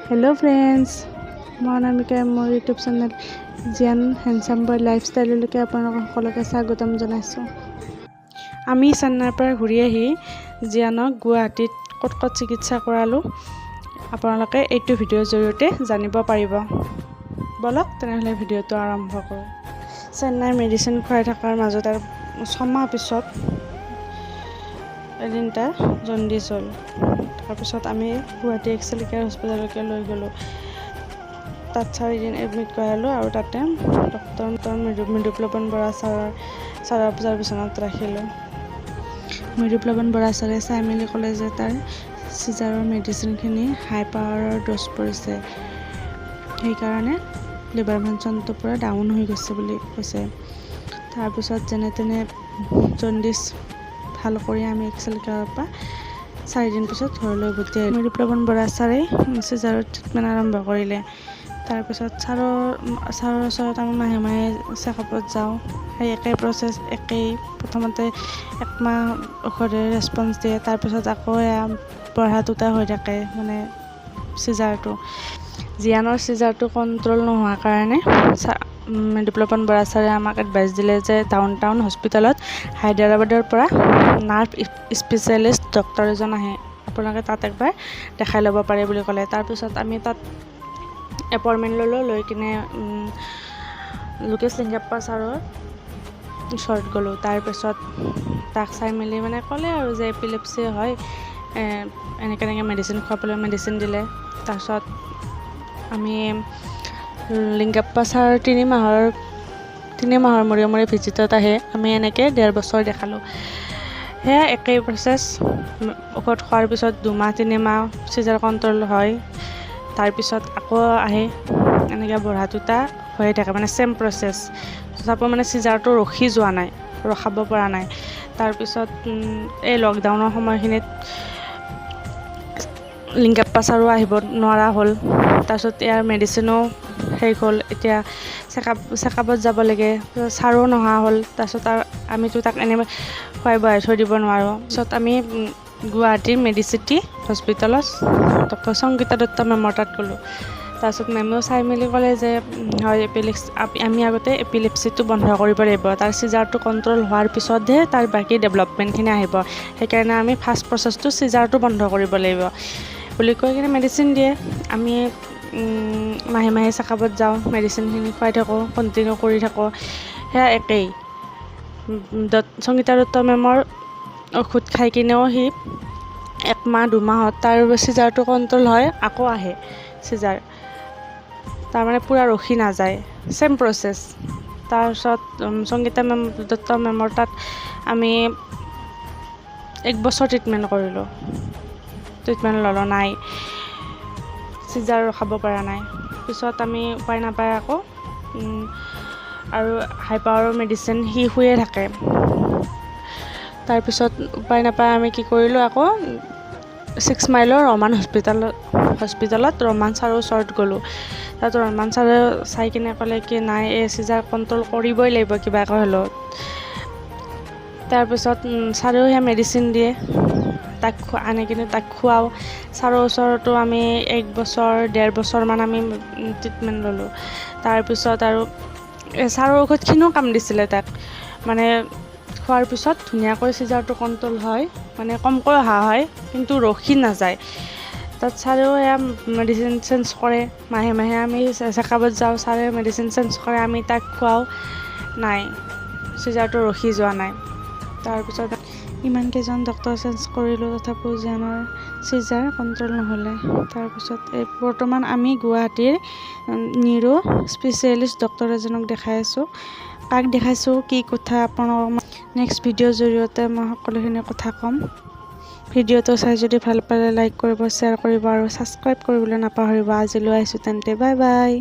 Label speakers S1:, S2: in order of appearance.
S1: Hello friends मैं अनामिका मोर YouTube channel जियान handsome boy लाइफस्टाइलলৈকে আপোনালোকক সকলোকে স্বাগতম জনাইছোঁ। আমি চেন্নাইৰ পৰা ঘূৰি আহি জিয়ানক গুৱাহাটীত ক'ত চিকিৎসা কৰালোঁ আপোনালোকে এইটো ভিডিঅ'ৰ জৰিয়তে জানিব পাৰিব। বলক তেনেহ'লে ভিডিঅ'টো আৰম্ভ কৰোঁ। চেন্নাইৰ মেডিচিন খুৱাই থকাৰ মাজত আৰু 6 মাহ পিছত এদিন তাৰ জণ্ডিছ হ'ল। তাৰপিছত আমি গুৱাহাটী এক্সেল কেয়াৰ হস্পিটেললৈকে লৈ গ'লোঁ। তাত 4 দিন এডমিট কৰালোঁ আৰু তাতে ডক্টৰ মৃদুপ্লৱন বৰা ছাৰৰ বিচনাত ৰাখিলোঁ। মৃদুপ্লৱন বৰা ছাৰে চাই মেলি ক'লে যে তাৰ চিজাৰৰ মেডিচিনখিনি হাই পাৱাৰৰ ড'জ পৰিছে, সেইকাৰণে লিভাৰ ফাংচনটো পূৰা ডাউন হৈ গৈছে বুলি কৈছে। তাৰপিছত যেনে তেনে জণ্ডিছ ভাল কৰি আমি এক্সেল কেয়াৰৰ পৰা 4 দিন পিছত ঘৰলৈ উভতি আহিলোঁ। মৃদুপ্লৱন বৰা ছাৰে চিজাৰৰ ট্ৰিটমেণ্ট আৰম্ভ কৰিলে। তাৰপিছত ছাৰৰ ওচৰত আমি মাহে মাহে চেকআপত যাওঁ। সেই একেই প্ৰচেছ একেই। প্ৰথমতে 1 মাহ ঔষধে ৰেচপঞ্চ দিয়ে, তাৰপিছত আকৌ বঢ়া-টুটা হৈ থাকে মানে চিজাৰটো। জিয়ানৰ চিজাৰটো কণ্ট্ৰল নোহোৱাৰ কাৰণে মৃদুপ্লৱন বৰা ছাৰে আমাক এডভাইচ দিলে যে ডাউন টাউন হস্পিটেলত হায়দৰাবাদৰ পৰা নাৰ্ভ স্পেচিয়েলিষ্ট ডক্টৰ এজন আহে, আপোনালোকে তাত একবাৰ দেখাই ল'ব পাৰে বুলি ক'লে। তাৰপিছত আমি তাত এপইণ্টমেণ্ট ল'লোঁ। লৈ কিনে লোকেশ লিংগাপ্পা ছাৰৰ ওচৰত গ'লোঁ। তাৰপিছত তাক চাই মেলি মানে ক'লে আৰু যে এপিলেপচি হয়, এনেকৈ মেডিচিন খুৱাবলৈ মেডিচিন দিলে। তাৰপিছত আমি লিংগাপ্পা ছাৰ 3 মাহৰ মূৰে ভিজিটত আহে। আমি এনেকৈ 1.5 বছৰ দেখালোঁ। সেয়া একেই প্ৰচেছ। ঔষধ খোৱাৰ পিছত 2 মাহ 3 মাহ চিজাৰ কণ্ট্ৰল হয়, তাৰপিছত আকৌ আহে, এনেকৈ বঢ়া-টুটা হৈয়ে থাকে মানে চেম প্ৰচেছ। তথাপিও মানে চিজাৰটো ৰখাব পৰা নাই। তাৰপিছত এই লকডাউনৰ সময়খিনিত লিংগাপ্পা ছাৰো আহিব নোৱাৰা হ'ল। তাৰপিছত ইয়াৰ মেডিচিনো শেষ হ'ল। এতিয়া চেকআপত যাব লাগে, ছাৰো নহা হ'ল। তাৰপিছত আৰু আমিতো তাক এনেই খুৱাই বহাই থৈ দিব নোৱাৰোঁ। তাৰপিছত আমি গুৱাহাটীৰ মেডিচিটি হস্পিটেলত ডক্টৰ সংগীতা দত্ত মেমৰ তাত গ'লোঁ। তাৰপিছত মেমেও চাই মেলি ক'লে যে হয় আমি আগতে এপিলেপচিটো বন্ধ কৰিব লাগিব, তাৰ চিজাৰটো কণ্ট্ৰল হোৱাৰ পিছতহে তাৰ বাকী ডেভেলপমেণ্টখিনি আহিব, সেইকাৰণে আমি ফাৰ্ষ্ট প্ৰচেছটো চিজাৰটো বন্ধ কৰিব লাগিব বুলি কৈ কিনে মেডিচিন দিয়ে। আমি মাহে মাহে চেকআপত যাওঁ, মেডিচিনখিনি খুৱাই থাকোঁ, কণ্টিনিউ কৰি থাকোঁ। সেয়া একেই। সংগীতা দত্ত মেমৰ ঔষধ খাই কিনেও সি 1 মাহ 2 মাহত তাৰ চিজাৰটো কণ্ট্ৰল হয়, আকৌ আহে চিজাৰ। তাৰমানে পূৰা ৰখি নাযায়, চেম প্ৰচেছ। তাৰপিছত সংগীতা দত্ত মেমৰ তাত আমি 1 বছৰ ট্ৰিটমেণ্ট ল'লোঁ, নাই চিজাৰ ৰখাব পৰা নাই। পিছত আমি উপায় নাপায় আকৌ আৰু হাই পাৱাৰৰ মেডিচিন সি শুয়ে থাকে। তাৰপিছত উপায় নাপায় আমি কি কৰিলোঁ, আকৌ 6 মাইলৰ ৰমান হস্পিটেলত ৰমান ছাৰৰ ওচৰত গ'লোঁ। তাত ৰমান ছাৰে চাই কিনে ক'লে কি নাই, এই চিজাৰ কণ্ট্ৰল কৰিবই লাগিব কিবাকৈ হ'লেও। তাৰপিছত ছাৰেও সেয়া মেডিচিন দিয়ে, তাক আনি কিনে তাক খুৱাওঁ। ছাৰৰ ওচৰতো আমি 1 বছৰ 1.5 বছৰমান আমি ট্ৰিটমেণ্ট ল'লোঁ। তাৰপিছত আৰু ছাৰৰ ঔষধখিনিও কাম দিছিলে তাক, মানে খোৱাৰ পিছত ধুনীয়াকৈ চিজাৰটো কণ্ট্ৰল হয়, মানে কমকৈ অহা হয় কিন্তু ৰখি নাযায়। তাত ছাৰেও এয়া মেডিচিন চেঞ্জ কৰে, মাহে মাহে আমি চেকআপত যাওঁ, ছাৰে মেডিচিন চেঞ্জ কৰে, আমি তাক খুৱাওঁ, নাই চিজাৰটো ৰখি যোৱা নাই। তাৰপিছত ইমানকেইজন ডক্টৰ চেঞ্জ কৰিলোঁ, তথাপিও জিয়ানৰ চিজাৰ কণ্ট্ৰল নহ'লে। তাৰপিছত বৰ্তমান আমি গুৱাহাটীৰ নিউৰ' স্পেচিয়েলিষ্ট ডক্টৰ এজনক দেখাই আছোঁ। কাক দেখাইছোঁ, কি কথা আপোনালোকক নেক্সট ভিডিঅ'ৰ জৰিয়তে মই সকলোখিনি কথা ক'ম। ভিডিঅ'টো চাই যদি ভাল পালে লাইক কৰিব, শ্বেয়াৰ কৰিব আৰু ছাবস্ক্ৰাইব কৰিবলৈ নাপাহৰিব। আজিলৈ আহিছোঁ তেন্তে, বাই বাই।